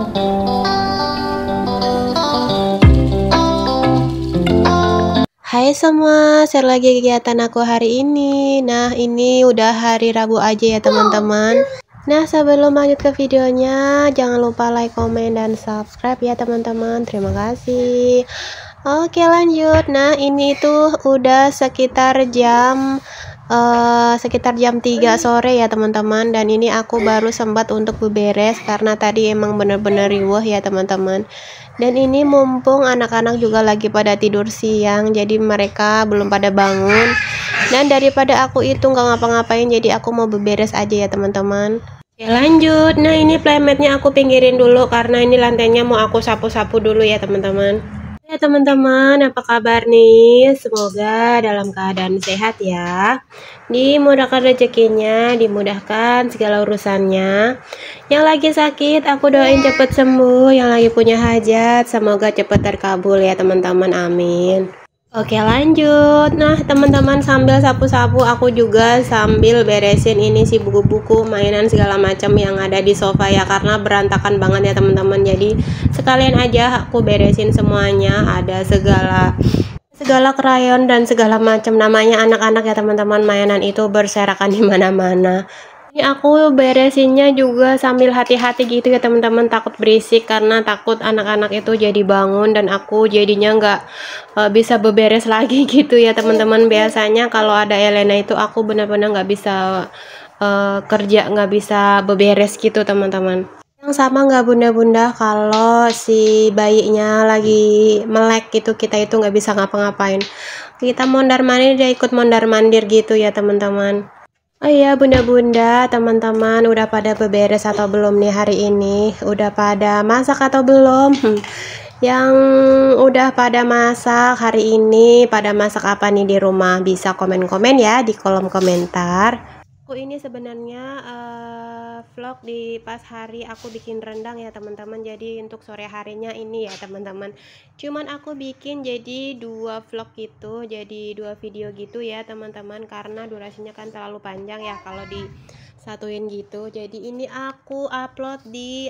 Hai semua, share lagi kegiatan aku hari ini. Nah, ini udah hari Rabu aja ya teman-teman. Nah, sebelum lanjut ke videonya, jangan lupa like, komen, dan subscribe ya teman-teman. Terima kasih. Oke, lanjut. Nah, ini tuh udah sekitar jam 3 sore ya teman-teman, dan ini aku baru sempat untuk beberes karena tadi emang bener-bener riuh ya teman-teman. Dan ini mumpung anak-anak juga lagi pada tidur siang, jadi mereka belum pada bangun. Dan daripada aku itu nggak ngapa-ngapain, jadi aku mau beberes aja ya teman-teman. Oke, lanjut. Nah, ini playmatnya aku pinggirin dulu karena ini lantainya mau aku sapu-sapu dulu ya teman-teman. Ya teman-teman, apa kabar nih? Semoga dalam keadaan sehat ya. Dimudahkan rezekinya, dimudahkan segala urusannya. Yang lagi sakit, aku doain cepet sembuh. Yang lagi punya hajat, semoga cepet terkabul ya teman-teman. Amin. Oke, lanjut. Nah teman-teman, sambil sapu-sapu aku juga sambil beresin ini sih buku-buku, mainan segala macam yang ada di sofa ya, karena berantakan banget ya teman-teman. Jadi sekalian aja aku beresin semuanya, ada segala krayon dan segala macam, namanya anak-anak ya teman-teman, mainan itu berserakan di mana-mana. Ini aku beresinnya juga sambil hati-hati gitu ya teman-teman, takut berisik karena takut anak-anak itu jadi bangun dan aku jadinya nggak bisa beberes lagi gitu ya teman-teman. Biasanya kalau ada Elena itu aku benar-benar nggak bisa kerja, nggak bisa beberes gitu teman-teman. Yang sama nggak bunda-bunda, kalau si bayinya lagi melek gitu kita itu nggak bisa ngapa-ngapain, kita mondar mandir dia ikut mondar mandir gitu ya teman-teman. Oh iya bunda-bunda, teman-teman udah pada beberes atau belum nih hari ini? Udah pada masak atau belum? Yang udah pada masak hari ini, pada masak apa nih di rumah? Bisa komen-komen ya di kolom komentar. Aku ini sebenarnya vlog di pas hari aku bikin rendang ya teman-teman. Jadi untuk sore harinya ini ya teman-teman, cuman aku bikin jadi 2 vlog gitu, jadi 2 video gitu ya teman-teman, karena durasinya kan terlalu panjang ya kalau disatuin gitu. Jadi ini aku upload di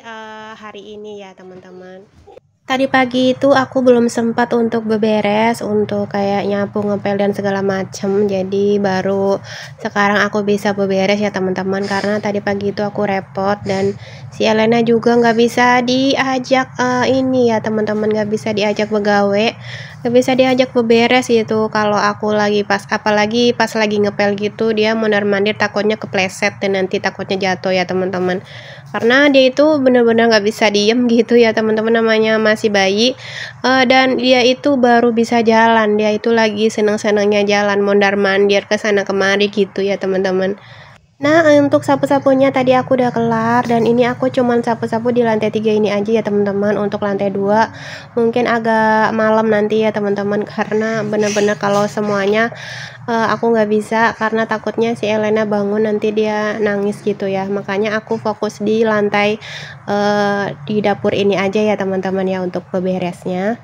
hari ini ya teman-teman. Tadi pagi itu aku belum sempat untuk beberes, untuk kayak nyapu, ngepel dan segala macem. Jadi baru sekarang aku bisa beberes ya teman-teman, karena tadi pagi itu aku repot dan si Elena juga nggak bisa diajak ini ya teman-teman, nggak bisa diajak begawe, nggak bisa diajak beberes gitu. Kalau aku lagi apalagi pas lagi ngepel gitu, dia mondar-mandir takutnya kepleset dan nanti takutnya jatuh ya teman-teman, karena dia itu benar-benar nggak bisa diem gitu ya teman-teman, namanya masih bayi dan dia itu baru bisa jalan, dia itu lagi seneng-senengnya jalan mondar mandir ke sana kemari gitu ya teman-teman. Nah untuk sapu-sapunya tadi aku udah kelar, dan ini aku cuman sapu-sapu di lantai 3 ini aja ya teman-teman. Untuk lantai 2 mungkin agak malam nanti ya teman-teman, karena bener-bener kalau semuanya aku nggak bisa karena takutnya si Elena bangun nanti dia nangis gitu ya. Makanya aku fokus di lantai di dapur ini aja ya teman-teman ya untuk beberesnya.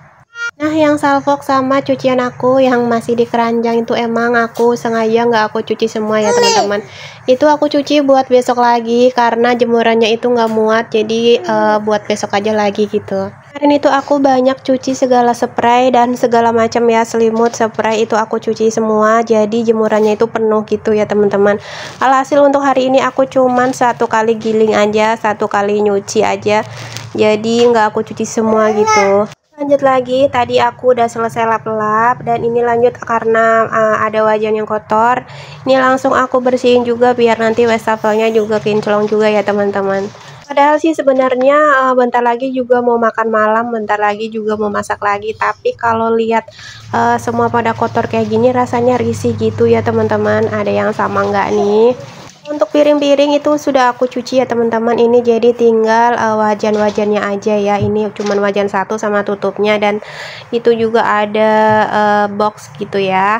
Nah yang salfok sama cucian aku yang masih di keranjang itu emang aku sengaja nggak aku cuci semua ya teman-teman. Itu aku cuci buat besok lagi karena jemurannya itu nggak muat, jadi buat besok aja lagi gitu. Kemarin itu aku banyak cuci segala spray dan segala macam ya, selimut, spray itu aku cuci semua, jadi jemurannya itu penuh gitu ya teman-teman. Alhasil untuk hari ini aku cuman 1 kali giling aja, 1 kali nyuci aja, jadi nggak aku cuci semua gitu. Lanjut lagi, tadi aku udah selesai lap-lap dan ini lanjut karena ada wajan yang kotor. Ini langsung aku bersihin juga biar nanti wastafelnya juga kinclong juga ya teman-teman. Padahal sih sebenarnya bentar lagi juga mau makan malam, bentar lagi juga mau masak lagi. Tapi kalau lihat semua pada kotor kayak gini rasanya risih gitu ya teman-teman. Ada yang sama nggak nih? Untuk piring-piring itu sudah aku cuci ya teman-teman, ini jadi tinggal wajan-wajannya aja ya. Ini cuman wajan 1 sama tutupnya, dan itu juga ada box gitu ya.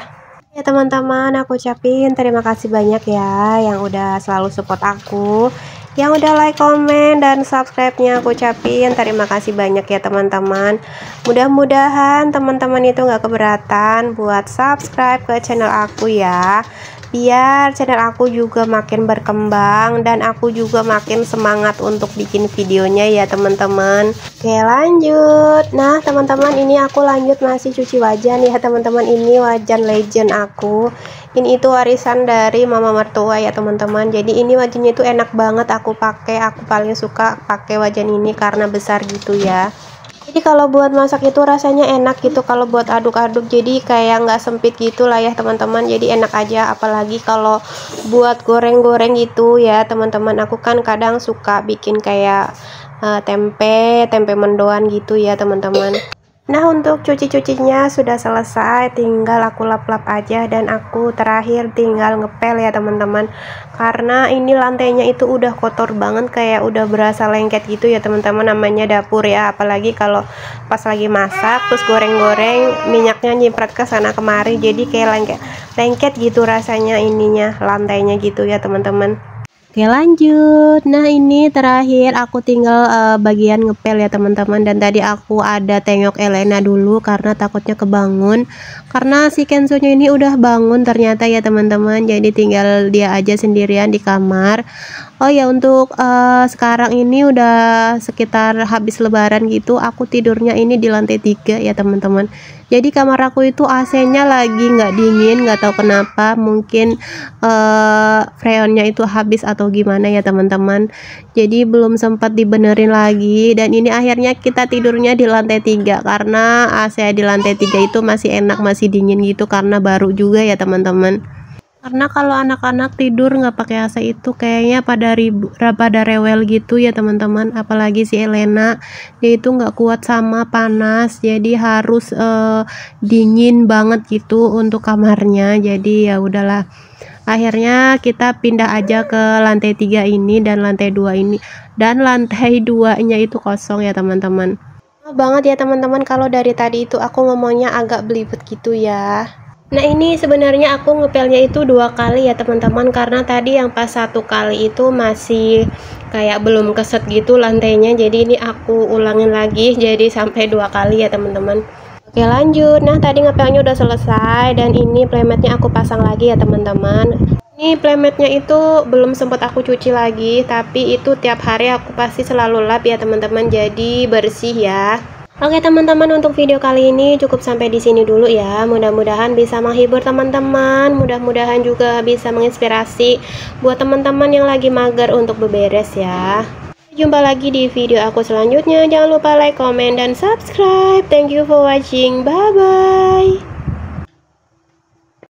Ya teman-teman, aku ucapin terima kasih banyak ya yang udah selalu support aku, yang udah like, komen, dan subscribe-nya. Aku ucapin terima kasih banyak ya teman-teman. Mudah-mudahan teman-teman itu nggak keberatan buat subscribe ke channel aku ya. biar channel aku juga makin berkembang dan aku juga makin semangat untuk bikin videonya ya teman-teman. Oke lanjut. Nah teman-teman, ini aku lanjut masih cuci wajan ya teman-teman. Ini wajan legend aku, ini itu warisan dari mama mertua ya teman-teman. Jadi ini wajannya itu enak banget aku pakai, aku paling suka pakai wajan ini karena besar gitu ya. Jadi kalau buat masak itu rasanya enak gitu, kalau buat aduk-aduk jadi kayak nggak sempit gitu lah ya teman-teman, jadi enak aja. Apalagi kalau buat goreng-goreng gitu ya teman-teman, aku kan kadang suka bikin kayak tempe mendoan gitu ya teman-teman. Nah untuk cuci-cucinya sudah selesai, tinggal aku lap-lap aja dan aku terakhir tinggal ngepel ya teman-teman, karena ini lantainya itu udah kotor banget, kayak udah berasa lengket gitu ya teman-teman, namanya dapur ya. Apalagi kalau pas lagi masak terus goreng-goreng minyaknya nyiprat ke sana kemari, jadi kayak lengket gitu rasanya ininya, lantainya gitu ya teman-teman. Oke lanjut. Nah ini terakhir aku tinggal bagian ngepel ya teman-teman, dan tadi aku ada tengok Elena dulu karena takutnya kebangun, karena si Kenzo-nya ini udah bangun ternyata ya teman-teman, jadi tinggal dia aja sendirian di kamar. Oh ya, untuk sekarang ini udah sekitar habis lebaran gitu, aku tidurnya ini di lantai 3 ya teman-teman. Jadi kamar aku itu AC-nya lagi nggak dingin, nggak tahu kenapa, mungkin freonnya itu habis atau gimana ya teman-teman. Jadi belum sempat dibenerin lagi, dan ini akhirnya kita tidurnya di lantai 3 karena AC di lantai 3 itu masih enak, masih dingin gitu karena baru juga ya teman-teman. Karena kalau anak-anak tidur nggak pakai AC itu kayaknya pada rewel gitu ya teman-teman. Apalagi si Elena, dia itu nggak kuat sama panas, jadi harus dingin banget gitu untuk kamarnya. Jadi ya udahlah, akhirnya kita pindah aja ke lantai 3 ini, dan lantai 2 ini, dan lantai 2-nya itu kosong ya teman-teman. Banget ya teman-teman, kalau dari tadi itu aku ngomongnya agak belibet gitu ya. Nah ini sebenarnya aku ngepelnya itu 2 kali ya teman-teman, karena tadi yang pas 1 kali itu masih kayak belum keset gitu lantainya, jadi ini aku ulangin lagi jadi sampai 2 kali ya teman-teman. Oke lanjut. Nah tadi ngepelnya udah selesai, dan ini playmatnya aku pasang lagi ya teman-teman. Ini playmatnya itu belum sempat aku cuci lagi, tapi itu tiap hari aku pasti selalu lap ya teman-teman, jadi bersih ya. Oke teman-teman, untuk video kali ini cukup sampai di sini dulu ya. Mudah-mudahan bisa menghibur teman-teman, mudah-mudahan juga bisa menginspirasi buat teman-teman yang lagi mager untuk beberes ya. Jumpa lagi di video aku selanjutnya. Jangan lupa like, comment, dan subscribe. Thank you for watching. Bye bye.